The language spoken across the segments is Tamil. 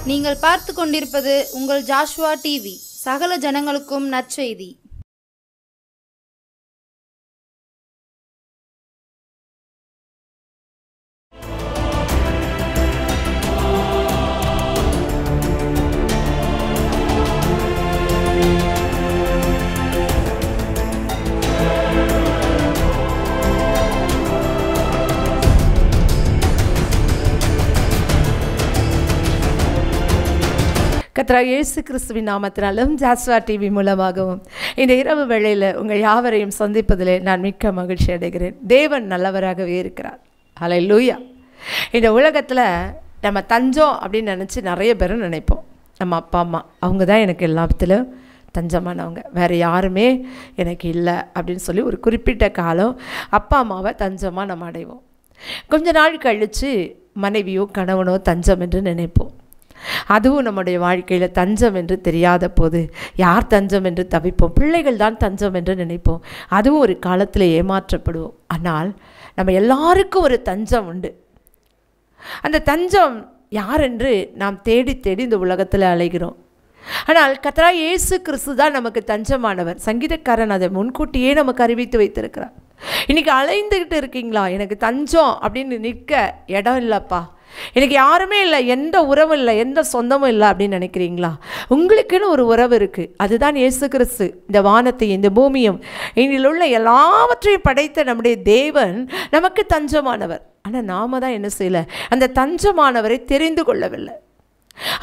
நீங்கள் பார்த்து கொண்டிருப்பது உங்கள் ஜாஷ்வா டிவி. சகல ஜனங்களுக்கும் நற்செய்தி. கர்த்தராகிய இயேசு கிறிஸ்துவின் நாமத்தினாலும் ஜாஸ்வா டிவி மூலமாகவும் இந்த இரவு வேளையில் உங்கள் யாவரையும் சந்திப்பதில் நான் மிக்க மகிழ்ச்சி அடைகிறேன். தேவன் நல்லவராகவே இருக்கிறார். ஹல்லேலூயா. இந்த உலகத்தில் நம்ம தஞ்சம் அப்படின்னு நினச்சி நிறைய பேர் நினைப்போம். நம்ம அப்பா அம்மா அவங்க தான் எனக்கு எல்லாத்திலும் தஞ்சமானவங்க, வேறு யாருமே எனக்கு இல்லை அப்படின்னு சொல்லி ஒரு குறிப்பிட்ட காலம் அப்பா அம்மாவை தஞ்சமாக நம்ம அடைவோம். கொஞ்ச நாள் கழித்து மனைவியோ கணவனோ தஞ்சம் என்று நினைப்போம். அதுவும் நம்முடைய வாழ்க்கையில் தஞ்சம் என்று தெரியாத போது யார் தஞ்சம் என்று தவிப்போம். பிள்ளைகள் தான் தஞ்சம் என்று நினைப்போம். அதுவும் ஒரு காலத்தில் ஏமாற்றப்படுவோம். ஆனால் நம்ம எல்லாருக்கும் ஒரு தஞ்சம் உண்டு. அந்த தஞ்சம் யார் என்று நாம் தேடி தேடி இந்த உலகத்தில் அலைகிறோம். ஆனால் கர்த்தராகிய இயேசு கிறிஸ்து தான் நமக்கு தஞ்சமானவர். சங்கீதக்காரன் அதை முன்கூட்டியே நமக்கு அறிவித்து வைத்திருக்கிறார். இன்றைக்கி அலைந்துக்கிட்டு இருக்கீங்களா? எனக்கு தஞ்சம் அப்படின்னு நிற்க இடம் இல்லைப்பா, எனக்கு யாருமே இல்லை, எந்த உறவும் இல்லை, எந்த சொந்தமும் இல்லை அப்படின்னு நினைக்கிறீங்களா? உங்களுக்குன்னு ஒரு உறவு இருக்குது. அதுதான் இயேசு கிறிஸ்து. இந்த வானத்தையும் இந்த பூமியும் இதில் உள்ள எல்லாவற்றையும் படைத்த நம்முடைய தேவன் நமக்கு தஞ்சமானவர். ஆனால் நாம் தான் என்ன செய்யலை? அந்த தஞ்சமானவரை தெரிந்து கொள்ளவில்லை.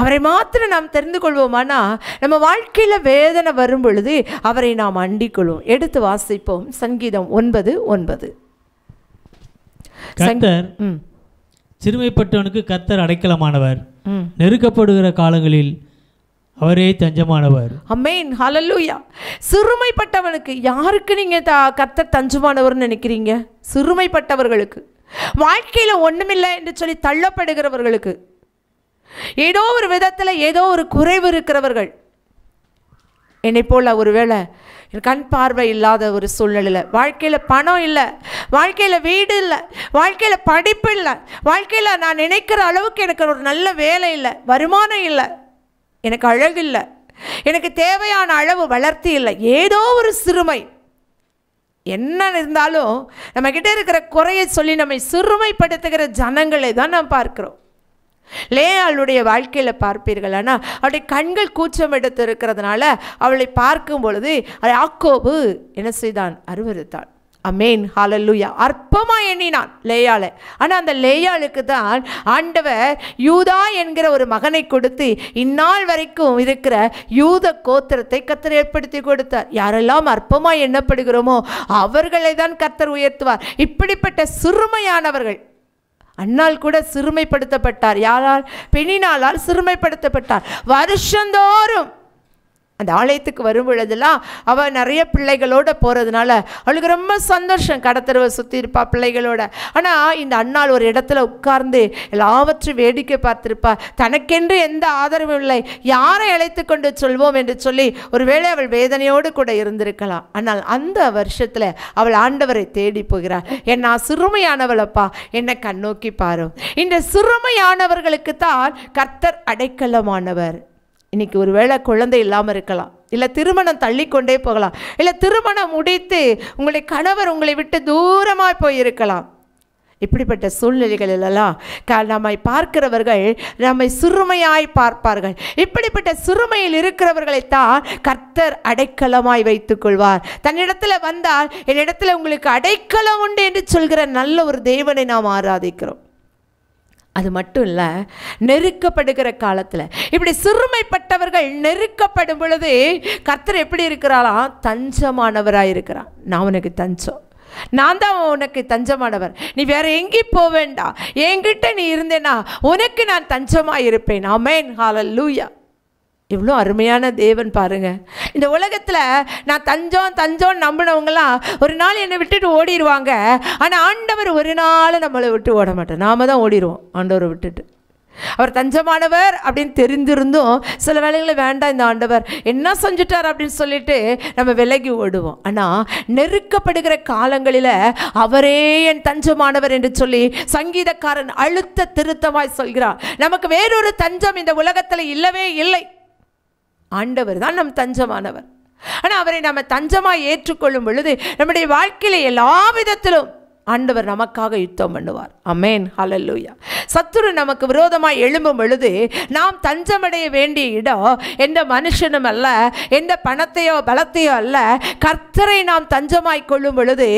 அவரை மாத்திரம் நாம் தெரிந்து கொள்வோமானா நம்ம வாழ்க்கையில் வேதனை வரும் பொழுது அவரை நாம் அண்டிக் கொள்வோம். எடுத்து வாசிப்போம். சங்கீதம் 9:9. சிறுமைப்பட்டவனுக்கு கர்த்தர் அடைக்கலமானவர், நெருக்கப்படுகிற காலங்களில் அவரே தஞ்சமானவர். ஆமென், ஹல்லேலூயா. சிறுமைப்பட்டவனுக்கு யாருக்கு நீங்கள் கர்த்தர் தஞ்சமானவர்னு நினைக்கிறீங்க? சிறுமைப்பட்டவர்களுக்கு, வாழ்க்கையில் ஒன்றுமில்லை என்று சொல்லி தள்ளப்படுகிறவர்களுக்கு, ஏதோ ஒரு விதத்தில் ஏதோ ஒரு குறைவு இருக்கிறவர்கள். என்னை போல் ஒருவேளை கண் பார்வை இல்லாத ஒரு சூழ்நிலையில், வாழ்க்கையில் பணம் இல்லை, வாழ்க்கையில் வீடு இல்லை, வாழ்க்கையில் படிப்பு இல்லை, வாழ்க்கையில் நான் நினைக்கிற அளவுக்கு எனக்கு ஒரு நல்ல வேலை இல்லை, வருமானம் இல்லை, எனக்கு அழகு இல்லை, எனக்கு தேவையான அளவு வளர்த்தி இல்லை, ஏதோ ஒரு சிறுமை. என்ன இருந்தாலும் நம்மக்கிட்ட இருக்கிற குறையை சொல்லி நம்மை சிறுமைப்படுத்துகிற ஜனங்களை தான் நாம் பார்க்கிறோம். லேயாளுடைய வாழ்க்கையில் பார்ப்பீர்கள். ஆனால் அவளுடைய கண்கள் கூச்சம் எடுத்து இருக்கிறதுனால அவளை பார்க்கும் பொழுது யாக்கோபு என்ன செய்தான்? அருவருத்தான். அமேன், ஹல்லேலூயா. அற்பமாக எண்ணினான் லேயாளை. ஆனால் அந்த லேயாளுக்கு தான் ஆண்டவர் யூதா என்கிற ஒரு மகனை கொடுத்து இந்நாள் வரைக்கும் இருக்கிற யூத கோத்திரத்தை கர்த்தர் ஏற்படுத்தி கொடுத்தார். யாரெல்லாம் அற்பமாக எண்ணப்படுகிறோமோ அவர்களை தான் கர்த்தர் உயர்த்துவார். இப்படிப்பட்ட சிறுமையானவர்கள். அன்னாள் கூட சிறுமைப்படுத்தப்பட்டார். யாரால்? பெண்ணினாலால் சிறுமைப்படுத்தப்பட்டார். வருஷந்தோறும் அந்த ஆலயத்துக்கு வரும் பொழுதெல்லாம் அவள் நிறைய பிள்ளைகளோடு போகிறதுனால அவளுக்கு ரொம்ப சந்தோஷம். கடத்தருவை சுற்றி இருப்பா பிள்ளைகளோட. ஆனால் இந்த அன்னாள் ஒரு இடத்துல உட்கார்ந்து எல்லாவற்றையும் வேடிக்கை பார்த்திருப்பா. தனக்கென்று எந்த ஆதரவும் இல்லை, யாரை அழைத்து கொண்டு சொல்வோம் என்று சொல்லி ஒருவேளை அவள் வேதனையோடு கூட இருந்திருக்கலாம். ஆனால் அந்த வருஷத்தில் அவள் ஆண்டவரை தேடி போகிறாள். நான் சிறுமையானவளப்பா, என்னை கண்ணோக்கி பாரு. இந்த சிறுமையானவர்களுக்கு தான் கர்த்தர் அடைக்கலமானவர். இன்றைக்கி ஒரு வேளை குழந்தை இல்லாமல் இருக்கலாம், இல்லை திருமணம் தள்ளிக்கொண்டே போகலாம், இல்லை திருமணம் முடித்து உங்களுடைய கணவர் உங்களை விட்டு தூரமாக போயிருக்கலாம். இப்படிப்பட்ட சூழ்நிலைகளெல்லாம் நம்மை பார்க்கிறவர்கள் நம்மை சிறுமையாய் பார்ப்பார்கள். இப்படிப்பட்ட சிறுமையில் இருக்கிறவர்களைத்தான் கர்த்தர் அடைக்கலமாய் வைத்துக் கொள்வார். தன்னிடத்தில் வந்தால் என்னிடத்தில் உங்களுக்கு அடைக்கலம் உண்டு என்று சொல்கிற நல்ல ஒரு தேவனை நாம் ஆராதிக்கிறோம். அது மட்டும் இல்லை, நெருக்கப்படுகிற காலத்தில் இப்படி சிறுமைப்பட்டவர்கள் நெருக்கப்படும் பொழுது கர்த்தர் எப்படி இருக்கிறாளாம்? தஞ்சமானவராக இருக்கிறான். நான் உனக்கு தஞ்சம், நான் தான் உனக்கு தஞ்சமானவர், நீ வேற எங்கேயும் போக வேண்டாம், என்கிட்ட நீ இருந்தேனா உனக்கு நான் தஞ்சமாக இருப்பேன். ஆமென், ஹல்லேலூயா. இவ்வளோ அருமையான தேவன் பாருங்கள். இந்த உலகத்தில் நான் தஞ்சம் தஞ்சம் நம்பினவங்களாம் ஒரு நாள் என்னை விட்டுட்டு ஓடிடுவாங்க. ஆனால் ஆண்டவர் ஒரு நாள் நம்மளை விட்டு ஓட மாட்டோம். நாம் தான் ஓடிடுவோம் ஆண்டவரை விட்டுட்டு. அவர் தஞ்சமானவர் அப்படின்னு தெரிந்திருந்தும் சில வேளைகளில் வேண்டாம் இந்த ஆண்டவர் என்ன செஞ்சுட்டார் அப்படின்னு சொல்லிட்டு நம்ம விலகி ஓடுவோம். ஆனால் நெருக்கப்படுகிற காலங்களில் அவரே என் தஞ்சமானவர் என்று சொல்லி சங்கீதக்காரன் அழுத்த திருத்தமாய் சொல்கிறார். நமக்கு வேறொரு தஞ்சம் இந்த உலகத்தில் இல்லவே இல்லை. ஆண்டவர் தான் நம் தஞ்சமானவர். ஆனால் அவரை நம்ம தஞ்சமாய் ஏற்றுக்கொள்ளும் பொழுது நம்முடைய வாழ்க்கையில் எல்லா விதத்திலும் ஆண்டவர் நமக்காக யுத்தம் பண்ணுவார். ஆமென், ஹல்லேலூயா. சத்துரு நமக்கு விரோதமாய் எழும்பும் பொழுது நாம் தஞ்சமடைய வேண்டிய இடம் எந்த மனுஷனும் அல்ல, எந்த பணத்தையோ பலத்தையோ அல்ல. கர்த்தரை நாம் தஞ்சமாய் கொள்ளும் பொழுது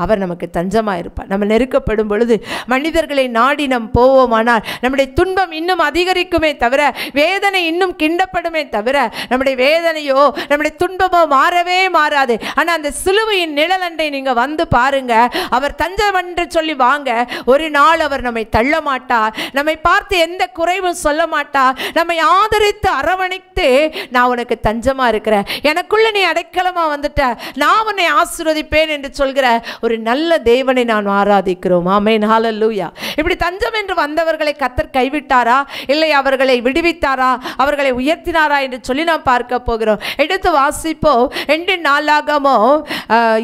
அவர் நமக்கு தஞ்சமாக இருப்பார். நம்ம நெருக்கப்படும் பொழுது மனிதர்களை நாடி நாம் போவோமானால் நம்முடைய துன்பம் இன்னும் அதிகரிக்குமே தவிர, வேதனை இன்னும் கிண்டப்படுமே தவிர, நம்முடைய வேதனையோ நம்முடைய துன்பமோ மாறவே மாறாது. ஆனால் அந்த சிலுவையின் நிழலண்டை நீங்கள் வந்து பாருங்க, அவர் தஞ்சம் என்று சொல்லி வாங்க. ஒரு நாள் அவர் நம்மை தள்ள மாட்டார், நம்மை பார்த்து எந்த குறைவும் சொல்ல மாட்டார். நம்மை ஆதரித்து அரவணைத்து, நான் உனக்கு தஞ்சமாக இருக்கிறேன், எனக்குள்ள நீ அடைக்கலமாக வந்துட்ட, நான் உன்னை ஆசீர்வதிப்பேன் என்று சொல்கிற ஒரு நல்ல தேவனை நான் ஆராதிக்கிறோம். ஆமென், ஹல்லேலூயா. இப்படி தஞ்சம் என்று வந்தவர்களை கர்த்தர் கைவிட்டாரா, இல்லை அவர்களை விடுவித்தாரா, அவர்களை உயர்த்தினாரா என்று சொல்லி நாம் பார்க்க போகிறோம். எடுத்து வாசிப்போம். 2 நாளாகமம்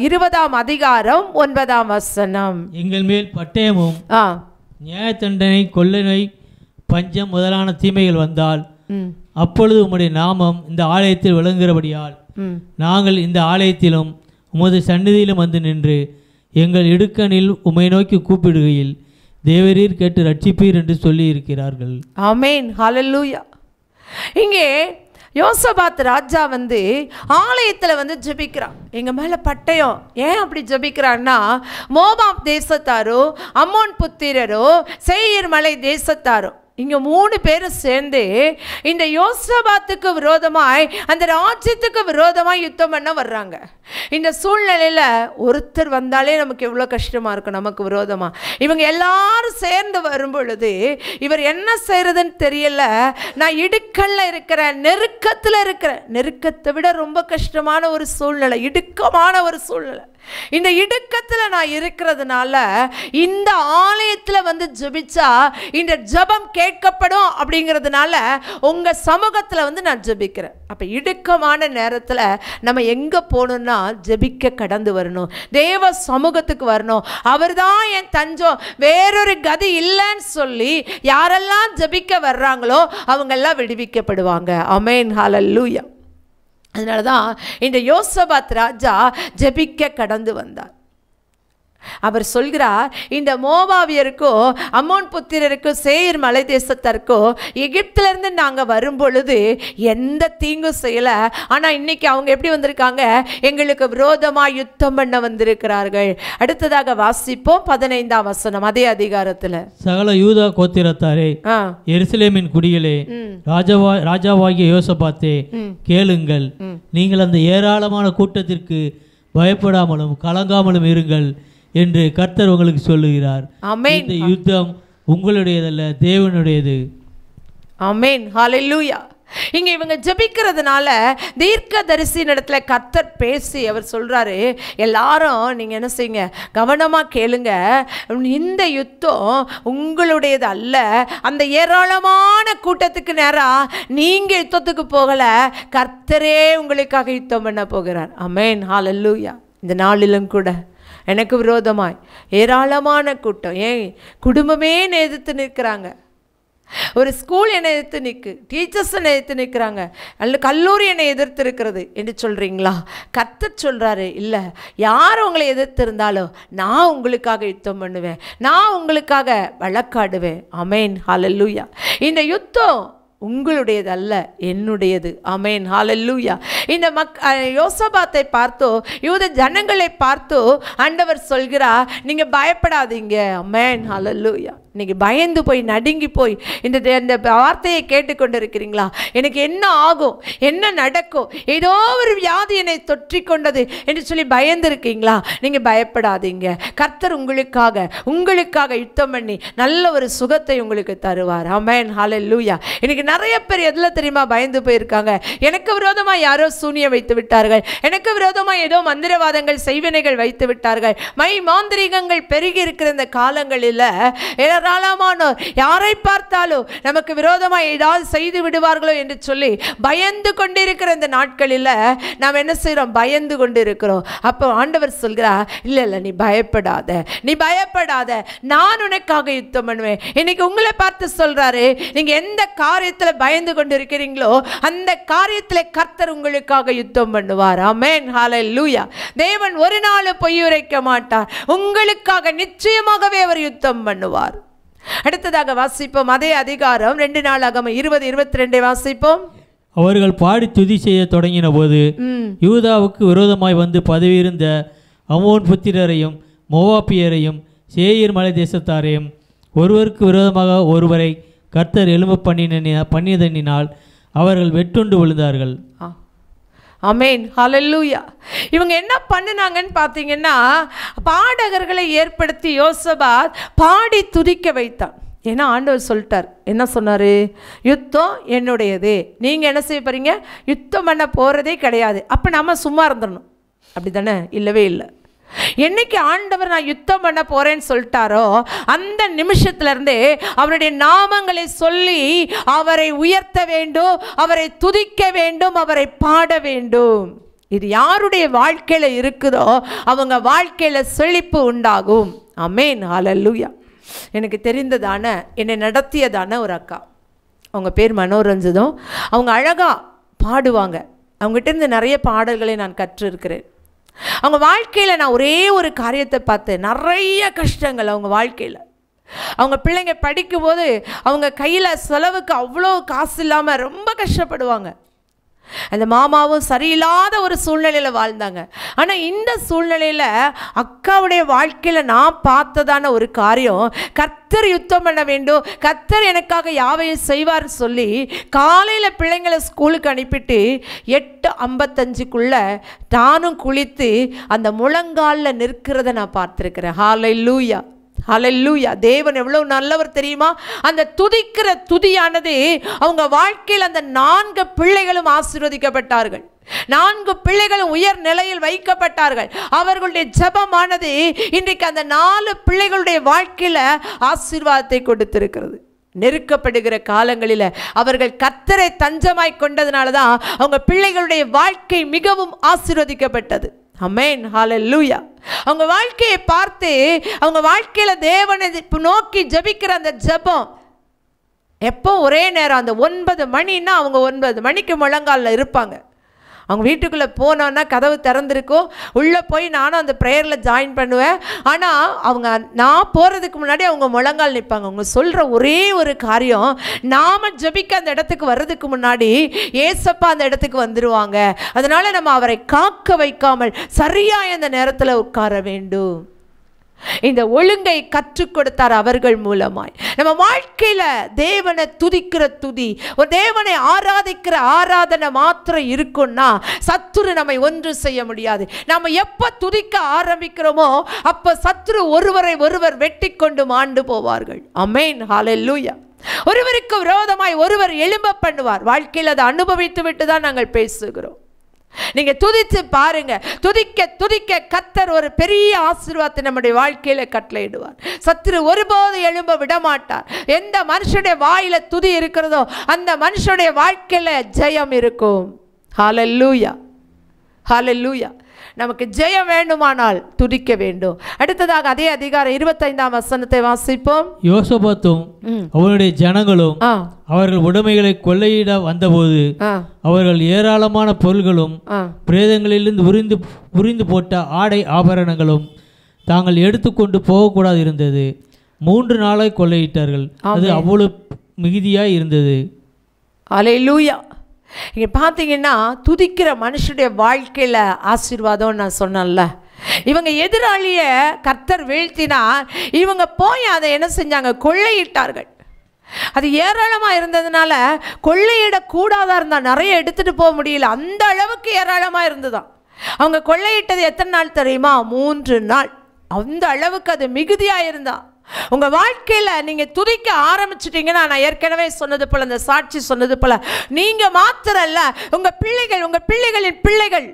20ஆம் அதிகாரம் 9ஆம் வசனம். எங்கள் மேல் பட்டயமும் நியாய தண்டனை, கொள்ளை, பஞ்சம் முதலான தீமைகள் வந்தால் அப்பொழுது உம்முடைய நாமம் இந்த ஆலயத்தில் விளங்குகிறபடியால் நாங்கள் இந்த ஆலயத்திலும் உமது சந்நிதியிலும் வந்து நின்று எங்கள் இடுக்கணில் உம்மை நோக்கி கூப்பிடுகையில் தேவரீர் கேட்டு ரட்சிப்பீர் என்று சொல்லி இருக்கிறார்கள். ஆமென், ஹல்லேலூயா. இங்கே யோசபாத் ராஜா ஆலயத்தில் ஜெபிக்கிறான். எங்கள் மேலே பட்டயம். ஏன் அப்படி ஜெபிக்கிறான்னா, மோவாப் தேசத்தாரோ, அம்மோன் புத்திரரோ, சேயீர் மலை தேசத்தாரோ, இங்கே 3 பேரும் சேர்ந்து இந்த யோசபாத்துக்கு விரோதமாய், அந்த ராஜ்யத்துக்கு விரோதமாய் யுத்தம் பண்ண வர்றாங்க. இந்த சூழ்நிலையில் ஒருத்தர் வந்தாலே நமக்கு எவ்வளோ கஷ்டமாக இருக்கும். நமக்கு விரோதமாக இவங்க எல்லாரும் சேர்ந்து வரும் பொழுது இவர் என்ன செய்யறதுன்னு தெரியல. நான் இடுக்கல்ல இருக்கிறேன், நெருக்கத்தில் இருக்கிறேன். நெருக்கத்தை விட ரொம்ப கஷ்டமான ஒரு சூழ்நிலை, இடுக்கமான ஒரு சூழ்நிலை. இந்த இடுக்கத்தில் நான் இருக்கிறதுனால இந்த ஆலயத்தில் ஜெபிச்சா இந்த ஜெபம் கேட்கப்படும் அப்படிங்கிறதுனால உங்க சமூகத்தில் நான் ஜெபிக்கிறேன். அப்போ இடுக்கமான நேரத்தில் நம்ம எங்கே போகணும்னா ஜெபிக்க கடந்து வரணும், தேவ சமூகத்துக்கு வரணும். அவர் தான் என் தஞ்சம், வேறொரு கதி இல்லைன்னு சொல்லி யாரெல்லாம் ஜெபிக்க வர்றாங்களோ அவங்கெல்லாம் விடுவிக்கப்படுவாங்க. ஆமென், ஹல்லேலூயா. அதனால தான் இந்த யோசபாத் ராஜா ஜெபிக்க கடந்து வந்தார். அவர் சொல்கிறார், இந்த மோவாவியருக்கோ, அம்மோன் புத்திரருக்கோ, சேயீர் மலை தேசத்தாருக்கோ எகிப்திலிருந்து நாங்கள் வரும் பொழுது எந்த தீங்கும் செய்யலை. ஆனால் இன்னைக்கு அவங்க எப்படி வந்திருக்காங்க, எங்களுக்கு விரோதமாக யுத்தம் பண்ண வந்திருக்கிறார்கள். அடுத்ததாக வாசிப்போம் 15ஆம் வசனம் அதே அதிகாரத்தில். சகல யூதா கோத்திரத்தாரே, எருசலேமின் குடிகளே, ராஜாவாகிய யோசபாத்தே, கேளுங்கள். நீங்கள் அந்த ஏராளமான கூட்டத்திற்கு பயப்படாமலும் கலங்காமலும் இருங்கள் என்று கர்த்தர் உங்களுக்கு சொல்லுகிறார். இந்த யுத்தம் உங்களுடையதல்ல, தேவனுடையது. ஆமென், ஹல்லேலூயா. இங்கே இவங்க ஜெபிக்கிறதுனால தீர்க்கதரிசி இடத்துல கர்த்தர் பேசி அவர் சொல்றாரு, எல்லாரும் நீங்க என்ன செய்யுங்க, கவனமா கேளுங்க. இந்த யுத்தம் உங்களுடையது அல்ல. அந்த ஏராளமான கூட்டத்துக்கு நேரா நீங்க யுத்தத்துக்கு போகல, கர்த்தரே உங்களுக்காக யுத்தம் பண்ண போகிறார். ஆமென், ஹல்லேலூயா. இந்த நாளிலும் கூட எனக்கு விரோதமாய் ஏராளமான கூட்டம், ஏன் குடும்பமே எதிர்த்து நிற்கிறாங்க. ஒரு ஸ்கூல் என்னை எதிர்த்து நிற்கு, டீச்சர்ஸ் என்னை எதிர்த்து நிற்கிறாங்க, அல்ல கல்லூரி என்னை எதிர்த்து இருக்கிறது என்று சொல்கிறீங்களா? கர்த்தர் சொல்கிறாரு, இல்லை, யார் உங்களை எதிர்த்து இருந்தாலும் நான் உங்களுக்காக யுத்தம் பண்ணுவேன், நான் உங்களுக்காக வழக்காடுவேன். ஆமென், ஹல்லேலூயா. இந்த யுத்தம் உங்களுடையது அல்ல, என்னுடையது. ஆமென், ஹல்லேலூயா. இந்த யோசபாத்தை பார்த்தோ, யூத ஜனங்களை பார்த்தோ ஆண்டவர் சொல்கிறார், நீங்க பயப்படாதீங்க. ஆமென், ஹல்லேலூயா. இன்னைக்கு பயந்து போய் நடுங்கி போய் இந்த வார்த்தையை கேட்டுக்கொண்டிருக்கிறீங்களா? எனக்கு என்ன ஆகும், என்ன நடக்கும், ஏதோ ஒரு வியாதி என்னை தொற்றி கொண்டது என்று சொல்லி பயந்துருக்கீங்களா? நீங்கள் பயப்படாதீங்க. கர்த்தர் உங்களுக்காக யுத்தம் பண்ணி நல்ல ஒரு சுகத்தை உங்களுக்கு தருவார். ஆமென், ஹல்லேலூயா. இன்னைக்கு நிறைய பேர் எதில் தெரியுமா பயந்து போயிருக்காங்க? எனக்கு விரோதமாக யாரோ சூனியம் வைத்து விட்டார்கள், எனக்கு விரோதமாக ஏதோ மந்திரவாதங்கள் செய்வினைகள் வைத்து விட்டார்கள், மாந்திரிகங்கள் பெருகி இருக்கிற இந்த காலங்களில் ஏராளமானோர் யாரை பார்த்தாலும் நமக்கு விரோதமாக ஏதாவது செய்து விடுவார்களோ என்று சொல்லி பயந்து கொண்டிருக்கிற இந்த நாட்களில் நாம் என்ன செய்கிறோம்? பயந்து கொண்டு இருக்கிறோம். அப்போ ஆண்டவர் சொல்கிறார், இல்லை இல்லை, நீ பயப்படாத, நீ பயப்படாத, நான் உனக்காக யுத்தம் பண்ணுவேன். இன்னைக்கு உங்களை பார்த்து சொல்றாரு, நீங்க எந்த காரியத்தில் பயந்து கொண்டு இருக்கிறீங்களோ அந்த காரியத்தில் கர்த்தர் உங்களுக்காக யுத்தம் பண்ணுவார். ஆமென், ஹல்லேலூயா. தேவன் ஒரு நாள் பொய் உரைக்க மாட்டார். உங்களுக்காக நிச்சயமாகவே அவர் யுத்தம் பண்ணுவார். அடுத்ததாக வாசிப்போம், அதே அதிகாரம் 2 நாளாகமம் 20:22 வாசிப்போம். அவர்கள் பாடி துதி செய்ய தொடங்கின போது யூதாவுக்கு விரோதமாய் வந்து பதவியிருந்த அம்மோன் புத்திரரையும் மோவாபியரையும் சேயீர் மலை தேசத்தாரையும் ஒருவருக்கு விரோதமாக ஒருவரை கர்த்தர் எழும்ப பண்ணியதனினால் அவர்கள் வெட்டுண்டு விழுந்தார்கள். ஆமென், ஹல்லேலூயா. இவங்க என்ன பண்ணினாங்கன்னு பார்த்தீங்கன்னா, பாடகர்களை ஏற்படுத்தி யோசபாத் பாடி துதிக்க வைத்தான். ஏன்னா ஆண்டவர் சொல்லிட்டார், என்ன சொன்னார்? யுத்தம் என்னுடையது, நீங்கள் என்ன செய்ய போகிறீங்க? யுத்தம் பண்ண போகிறதே கிடையாது. அப்போ நம்ம சும்மா இருந்துடணும், அப்படி தானே? இல்லவே இல்லை. என்னைக்கு ஆண்டவர் நான் யுத்தம் பண்ண போறேன்னு சொல்லிட்டாரோ அந்த நிமிஷத்திலிருந்தே அவருடைய நாமங்களை சொல்லி அவரை உயர்த்த வேண்டும், அவரை துதிக்க வேண்டும், அவரை பாட வேண்டும். இது யாருடைய வாழ்க்கையில் இருக்குதோ அவங்க வாழ்க்கையில் செழிப்பு உண்டாகும். ஆமென், ஹல்லேலூயா. எனக்கு தெரிந்ததான, என்னை நடத்தியதான ஒரு அக்கா, அவங்க பேர் மனோரஞ்சதும். அவங்க அழகாக பாடுவாங்க. அவங்ககிட்ட இருந்து நிறைய பாடல்களை நான் கற்றிருக்கிறேன். அவங்க வாழ்க்கையில் நான் ஒரே ஒரு காரியத்தை பார்த்தேன், நிறைய கஷ்டங்கள் அவங்க வாழ்க்கையில். அவங்க பிள்ளைங்க படிக்கும்போது அவங்க கையில் செலவுக்கு அவ்வளோ காசு இல்லாமல் ரொம்ப கஷ்டப்படுவாங்க. அந்த மாமாவும் சரியில்லாத ஒரு சூழ்நிலையில் வாழ்ந்தாங்க. ஆனால் இந்த சூழ்நிலையில் அக்காவுடைய வாழ்க்கையில் நான் பார்த்ததான ஒரு காரியம், கர்த்தர் யுத்தம் பண்ண வேண்டும், கர்த்தர் எனக்காக யாவையும் செய்வார்னு சொல்லி காலையில் பிள்ளைங்களை ஸ்கூலுக்கு அனுப்பிட்டு 8:55க்குள்ளே நானும் குளித்து அந்த முழங்காலில் நிற்கிறத நான் பார்த்துருக்கிறேன். ஹல்லேலூயா, ஹல்லேலூயா. தேவன் எவ்வளவு நல்லவர் தெரியுமா? அந்த துதிக்கிற துதியானது அவங்க வாழ்க்கையில் அந்த 4 பிள்ளைகளும் ஆசீர்வதிக்கப்பட்டார்கள். 4 பிள்ளைகளும் உயர் நிலையில் வைக்கப்பட்டார்கள். அவர்களுடைய ஜெபமானது இன்றைக்கு அந்த 4 பிள்ளைகளுடைய வாழ்க்கையில் ஆசீர்வாதத்தை கொடுத்திருக்கிறது. நெருக்கப்படுகிற காலங்களில் அவர்கள் கர்த்தரை தஞ்சமாய் கொண்டதுனால தான் அவங்க பிள்ளைகளுடைய வாழ்க்கை மிகவும் ஆசீர்வதிக்கப்பட்டது. ஆமென், ஹல்லேலூயா. அவங்க வாழ்க்கையை பார்த்து அவங்க வாழ்க்கையில் தேவனை நோக்கி ஜெபிக்கிற அந்த ஜெபம் எப்போ ஒரே நேரம், அந்த 9 மணின்னா அவங்க 9 மணிக்கு முழங்காலில் இருப்பாங்க. அவங்க வீட்டுக்குள்ளே போனோன்னா கதவு திறந்திருக்கும், உள்ளே போய் நானும் அந்த ப்ரேயரில் ஜாயின் பண்ணுவேன். ஆனால் அவங்க நான் போகிறதுக்கு முன்னாடி அவங்க முழங்கால் நிற்பாங்க. அவங்க சொல்கிற ஒரே ஒரு காரியம், நாம் ஜெபிக்க அந்த இடத்துக்கு வர்றதுக்கு முன்னாடி ஏசப்பா அந்த இடத்துக்கு வந்துடுவாங்க, அதனால் நம்ம அவரை காக்க வைக்காமல் சரியாக அந்த நேரத்தில் உட்கார வேண்டும். இந்த ஒழுங்கை கற்றுக் கொடுத்தார் அவர்கள் மூலமாய். நம்ம வாழ்க்கையில் தேவனை துதிக்கிற துதி, ஒரு தேவனை ஆராதிக்கிற ஆராதனை மாத்திரம் இருக்குன்னா சத்துரு நம்மை ஒன்று செய்ய முடியாது. நம்ம எப்போ துதிக்க ஆரம்பிக்கிறோமோ அப்போ சத்துரு ஒருவரை ஒருவர் வெட்டி கொண்டு மாண்டு போவார்கள். ஆமென், ஹல்லேலூயா. ஒருவருக்கு விரோதமாய் ஒருவர் எழும்ப பண்ணுவார். வாழ்க்கையில் அதை அனுபவித்து விட்டு தான் நாங்கள் பேசுகிறோம். நீங்க துதித்து பாருங்க, துதிக்க துதிக்க கர்த்தர் ஒரு பெரிய ஆசீர்வாதத்தை நம்முடைய வாழ்க்கையில கட்டளையிடுவார். சத்துரு ஒருபோது எழும்ப விட மாட்டார். எந்த மனுஷனுடைய வாயில துதி இருக்கிறதோ அந்த மனுஷனுடைய வாழ்க்கையில ஜெயம் இருக்கும். ஹல்லேலூயா, ஹல்லேலூயா. நமக்கு ஜெயம் வேண்டுமானால் துதிக்க வேண்டும். அடுத்ததாக அதே அதிகாரம் 25ஆம் வசனத்தை வாசிப்போம். யோசபாத்தும் அவருடைய ஜனங்களும் அவர்கள் உடைமைகளை கொள்ளையிட வந்தபோது அவர்கள் ஏராளமான பொருள்களும் பிரேதங்களிலிருந்து உரிந்து போட்ட ஆடை ஆபரணங்களும் தாங்கள் எடுத்துக்கொண்டு போகக்கூடாது இருந்தது. 3 நாளாய் கொள்ளையிட்டார்கள். அது அவ்வளவு மிகுதியாய் இருந்தது. அல்லேலூயா. இங்கே பார்த்தீங்கன்னா துதிக்கிற மனுஷனுடைய வாழ்க்கையில் ஆசீர்வாதம் நான் சொன்னேன்ல. இவங்க எதிராளியை கர்த்தர் வீழ்த்தினா இவங்க போய் அதை என்ன செஞ்சாங்க? கொள்ளையிட்டார்கள். அது ஏராளமாக இருந்ததுனால கொள்ளையிடக்கூடாதா இருந்தால் நிறைய எடுத்துகிட்டு போக முடியல, அந்த அளவுக்கு ஏராளமாக இருந்துதான். அவங்க கொள்ளையிட்டது எத்தனை நாள் தெரியுமா? 3 நாள். அந்த அளவுக்கு அது மிகுதியாக இருந்தா. உங்கள் வாழ்க்கையில் நீங்கள் துதிக்க ஆரம்பிச்சிட்டிங்கன்னா, நான் ஏற்கனவே சொன்னது போல், அந்த சாட்சி சொன்னது போல், நீங்கள் மாத்திரம் இல்லை, உங்கள் பிள்ளைகள், உங்கள் பிள்ளைகளின் பிள்ளைகள்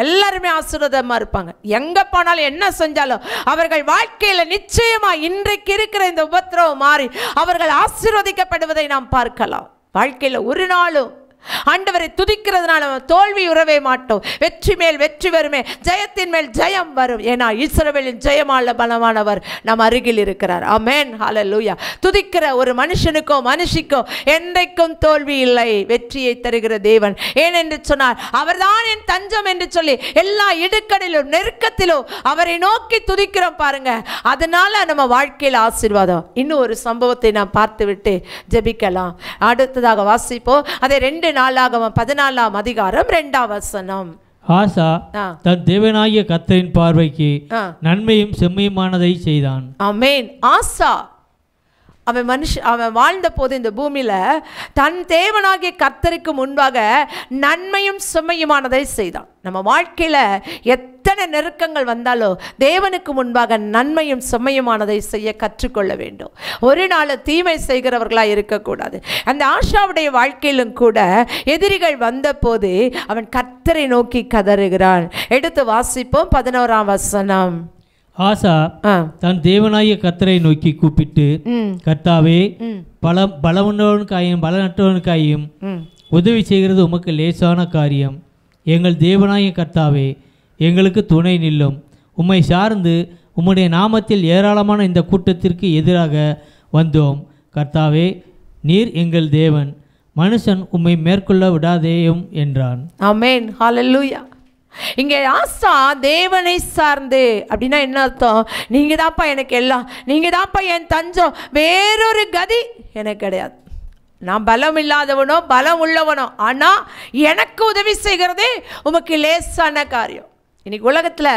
எல்லாருமே ஆசீர்வாதமாக இருப்பாங்க. எங்கே போனாலும் என்ன செஞ்சாலும் அவர்கள் வாழ்க்கையில் நிச்சயமாக இன்றைக்கு இருக்கிற இந்த உபத்திரவம் மாறி அவர்கள் ஆசீர்வதிக்கப்படுவதை நாம் பார்க்கலாம். வாழ்க்கையில் ஒரு நாளும் ஆண்டவரை துதிக்கிறதுனால தோல்வி உறவே மாட்டோம். வெற்றி மேல் வெற்றி வருமே, ஜெயத்தின் மேல் ஜெயம் வரும். ஏன்னா இஸ்ரவேலின் ஜெயமால பலமானவர் நம் அருகில் இருக்கிறார். ஆமென், ஹல்லேலூயா. துதிக்கிற ஒரு மனுஷனுக்கோ மனுஷிக்கோ என்றைக்கும் தோல்வி இல்லை, வெற்றியை தருகிற தேவன். ஏனென்று சொன்னார், அவர்தான் என் தஞ்சம் என்று சொல்லி எல்லா இடுக்கடிலும் நெருக்கத்திலும் அவரை நோக்கி துதிக்கிறோம் பாருங்க. அதனால நம்ம வாழ்க்கையில் ஆசீர்வாதம். இன்னும் ஒரு சம்பவத்தை நாம் பார்த்து விட்டு ஜெபிக்கலாம். அடுத்ததாக வாசிப்போம். அதை 2 நாளாகமம் 14ஆம் அதிகாரம் 2ஆம் வசனம். ஆசா தன் தேவனாகிய கர்த்தரின் பார்வைக்கு நன்மையும் செம்மையுமானதை செய்தான். ஆமென். ஆசா அவன் வாழ்ந்த போது இந்த பூமியில தன் தேவனாகிய கர்த்தருக்கு முன்பாக நன்மையும் செம்மையுமானதை செய்தான். நம்ம வாழ்க்கையில எத்தனை நெருக்கங்கள் வந்தாலும் தேவனுக்கு முன்பாக நன்மையும் செம்மையுமானதை செய்ய கற்றுக்கொள்ள வேண்டும். ஒரு நாள் தீமை செய்கிறவர்களாக இருக்கக்கூடாது. அந்த ஆஷாவுடைய வாழ்க்கையிலும் கூட எதிரிகள் வந்த போது அவன் கர்த்தரை நோக்கி கதறுகிறான். எடுத்து வாசிப்போம் 11ஆம் வசனம். ஆசா தன் தேவனாகிய கர்த்தரை நோக்கி கூப்பிட்டு, கர்த்தாவே, பலமுள்ளவனுக்காயும் பலனற்றவனுக்காயும் உதவி செய்கிறது உமக்கு லேசான காரியம். எங்கள் தேவனாகிய கர்த்தாவே, எங்களுக்கு துணை நில்லும். உம்மை சார்ந்து உம்முடைய நாமத்தில் ஏராளமான இந்த கூட்டத்திற்கு எதிராக வந்தோம். கர்த்தாவே, நீர் எங்கள் தேவன், மனுஷன் உம்மை மேற்கொள்ள விடாதேயும் என்றான். ஆமென், ஹல்லேலூயா. இங்கே ஆசா தேவனை சார்ந்து அப்படின்னா என்ன அர்த்தம்? நீங்க தான்ப்பா எனக்கு எல்லாம், நீங்க தான்ப்பா என் தஞ்சம், வேறொரு கதி எனக்கு கிடையாது. நான் பலம் இல்லாதவனோ பலம் உள்ளவனோ, ஆனா எனக்கு உதவி செய்கிறதே உமக்கு லேசான காரியம். இன்னைக்கு உலகத்துல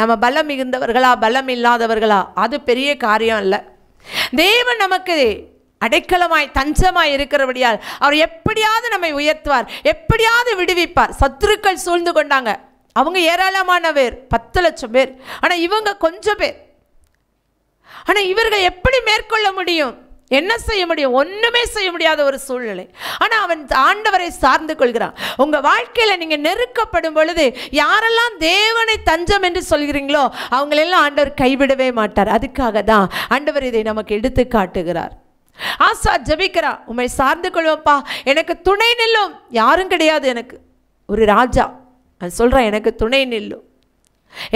நம்ம பலம் மிகுந்தவர்களா பலம் இல்லாதவர்களா அது பெரிய காரியம் இல்லை. தேவன் நமக்கு அடைக்கலமாய் தஞ்சமாய் இருக்கிறபடியால் அவர் எப்படியாவது நம்மை உயர்த்துவார், எப்படியாவது விடுவிப்பார். சத்துருக்கள் சூழ்ந்து கொண்டாங்க. அவங்க ஏராளமான பேர், 10 லட்சம் பேர். ஆனா இவங்க கொஞ்சம் பேர். ஆனா இவர்கள் எப்படி மேற்கொள்ள முடியும்? என்ன செய்ய முடியும்? ஒண்ணுமே செய்ய முடியாத ஒரு சூழ்நிலை. ஆனா அவன் ஆண்டவரை சார்ந்து கொள்கிறான். உங்க வாழ்க்கையில நீங்க நெருக்கப்படும் பொழுது யாரெல்லாம் தேவனை தஞ்சம் என்று சொல்கிறீங்களோ அவங்களெல்லாம் ஆண்டவர் கைவிடவே மாட்டார். அதுக்காக தான் ஆண்டவர் இதை நமக்கு எடுத்து காட்டுகிறார். ஆசா ஜெபிக்கிறா, உம்மை சார்ந்து கொள்வேன்ப்பா, எனக்கு துணை நில்லும். யாரும் கிடையாது எனக்கு. ஒரு ராஜா அது சொல்றான், எனக்கு துணை நில்லும்.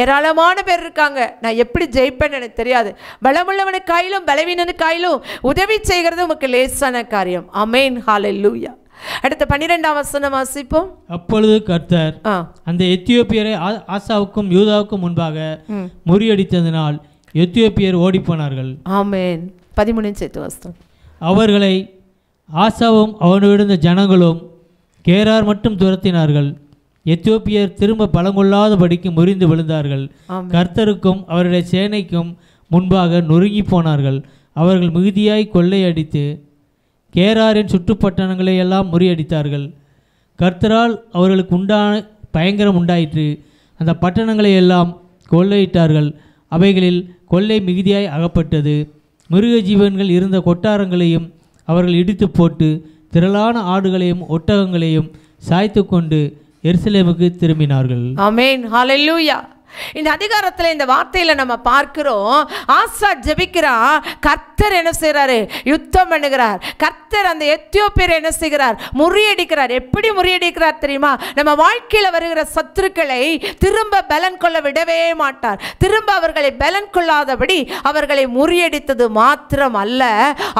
ஏராளமான பேர் இருக்காங்க, நான் எப்படி ஜெயிப்பேன்னு எனக்கு தெரியாது. பலமுள்ளவனுக்காயிலும் பலவீனனுக்காயிலும் உதவி செய்கிறது உமக்கு லேசான காரியம். ஆமென், ஹல்லேலூயா. அடுத்த 12ஆம் வசனம் வாசிப்போம். அப்பொழுது கர்த்தர் அந்த எத்தியோப்பியரை ஆசாவுக்கும் யூதாவுக்கும் முன்பாக முறியடித்ததினால் எத்தியோப்பியர் ஓடிப்போனார்கள். ஆமென். 13 சேர்த்து வாசித்தோம். அவர்களை ஆசாவும் அவனோடு ஜனங்களும் கேரார் மட்டும் துரத்தினார்கள். எத்தியோப்பியர் திரும்ப பலங்கொள்ளாதபடிக்கு முறிந்து விழுந்தார்கள். கர்த்தருக்கும் அவருடைய சேனைக்கும் முன்பாக நொறுங்கி போனார்கள். அவர்கள் மிகுதியாய் கொள்ளையடித்து கேராரின் சுற்றுப்பட்டணங்களை எல்லாம் முறியடித்தார்கள். கர்த்தரால் அவர்களுக்கு உண்டான பயங்கரம் உண்டாயிற்று. அந்த பட்டணங்களை எல்லாம் கொள்ளையிட்டார்கள். அவைகளில் கொள்ளை மிகுதியாய் அகப்பட்டது. மிருக ஜீவன்கள் இருந்த கொட்டாரங்களையும் அவர்கள் இடித்து போட்டு திரளான ஆடுகளையும் ஒட்டகங்களையும் சாய்த்து கொண்டு எருசலேமுக்கு திரும்பினார்கள். ஆமென், ஹல்லேலூயா. இந்த அதிகாரத்தில் இந்த வார்த்தையில நம்ம பார்க்கிறோம், ஆசா ஜெபிக்கிறா, கர்த்தர் என்ன செய்றாரு? யுத்தம் பண்ணுகிறார். கர்த்தர் அந்த எத்தியோப்பியரை என்ன செய்கிறார்? முறியடிக்கிறார். எப்படி முறியடிக்கிறார் தெரியுமா? நம்ம வாழ்க்கையில் வருகிற சத்துருக்களை திரும்ப பலன் கொள்ள விடவே மாட்டார். திரும்ப அவர்களை பலன் கொள்ளாதபடி அவர்களை முறியடித்தது மாத்திரம் அல்ல,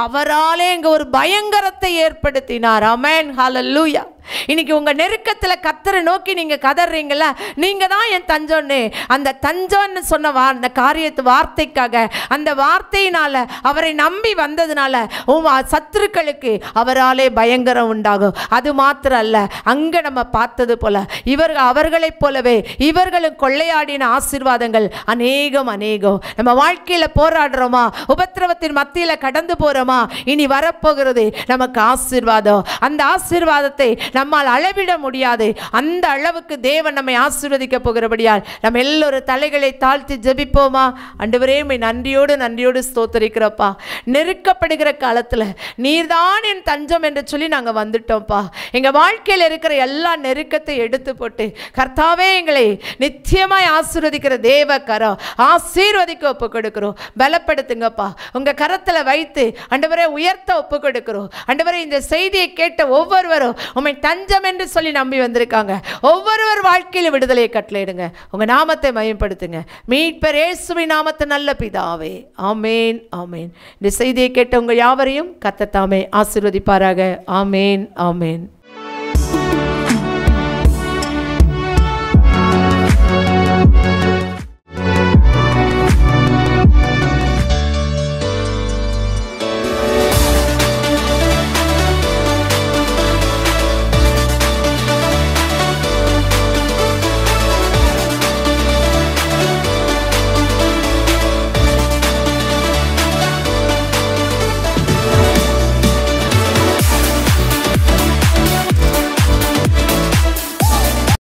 அவராலே இங்க ஒரு பயங்கரத்தை ஏற்படுத்தினார். ஆமென், ஹல்லேலூயா. இன்னைக்கு உங்க நெருக்கத்தில் கர்த்தரை நோக்கி நீங்க கதறீங்களா, நீங்க தான் என் தஞ்சம்னு. அந்த தஞ்சம்னு சொன்ன அந்த காரியத்து வார்த்தைக்காக, அந்த வார்த்தையினால அவரை நம்பி வந்ததுனால சத்துருக்களுக்கு அவராலே பயங்கரம் உண்டாகும். அது மாத்திரம் அல்ல, அங்க நம்ம பார்த்தது போல அவர்களைப் போலவே இவர்களும் கொள்ளையாடின ஆசீர்வாதங்கள் அநேகம் அநேகம். நம்ம வாழ்க்கையில போராடுறோமா, உபத்திரவத்தின் மத்தியில கடந்து போறோமா, இனி வரப்போகிறது நமக்கு ஆசீர்வாதம். அந்த ஆசீர்வாதத்தை நம்மால் அளவிட முடியாது. அந்த அளவுக்கு தேவன் நம்மை ஆசீர்வதிக்க போகிறபடியால் நம்ம எல்லோரும் தலைகளை தாழ்த்தி ஜெபிப்போமா? ஆண்டவரே, உம்மை நன்றியோடு ஸ்தோத்திரிக்கிறப்பா. நெருக்கப்படுகிற காலத்தில் நீர்தான் என் தஞ்சம் என்று சொல்லி நாங்கள் வந்துட்டோம்ப்பா. எங்கள் வாழ்க்கையில் இருக்கிற எல்லா நெருக்கத்தை எடுத்து போட்டு கர்த்தாவே எங்களை நிச்சயமாய் ஆசீர்வதிக்கிற தேவ கரம் ஆசீர்வதிக்க ஒப்பு கொடுக்கிறோம். பலப்படுத்துங்கப்பா. உங்கள் கரத்தில் வைத்து ஆண்டவரே உயர்த்த ஒப்பு கொடுக்கிறோம். ஆண்டவரே, இந்த செய்தியை கேட்ட ஒவ்வொருவரும் உம்மை தஞ்சம் என்று சொல்லி நம்பி வந்திருக்காங்க. ஒவ்வொருவர் வாழ்க்கையில் விடுதலையை கட்டளையிடுங்க. உங்கள் நாமத்தை மகிமைப்படுத்துங்க. மீட்பர் இயேசுவின் நாமத்தை நல்ல பிதாவே, ஆமேன் ஆமேன். இந்த செய்தியை கேட்ட உங்கள் யாவரையும் கர்த்தர் தாமே ஆசீர்வதிப்பாராக. ஆமேன் ஆமேன்.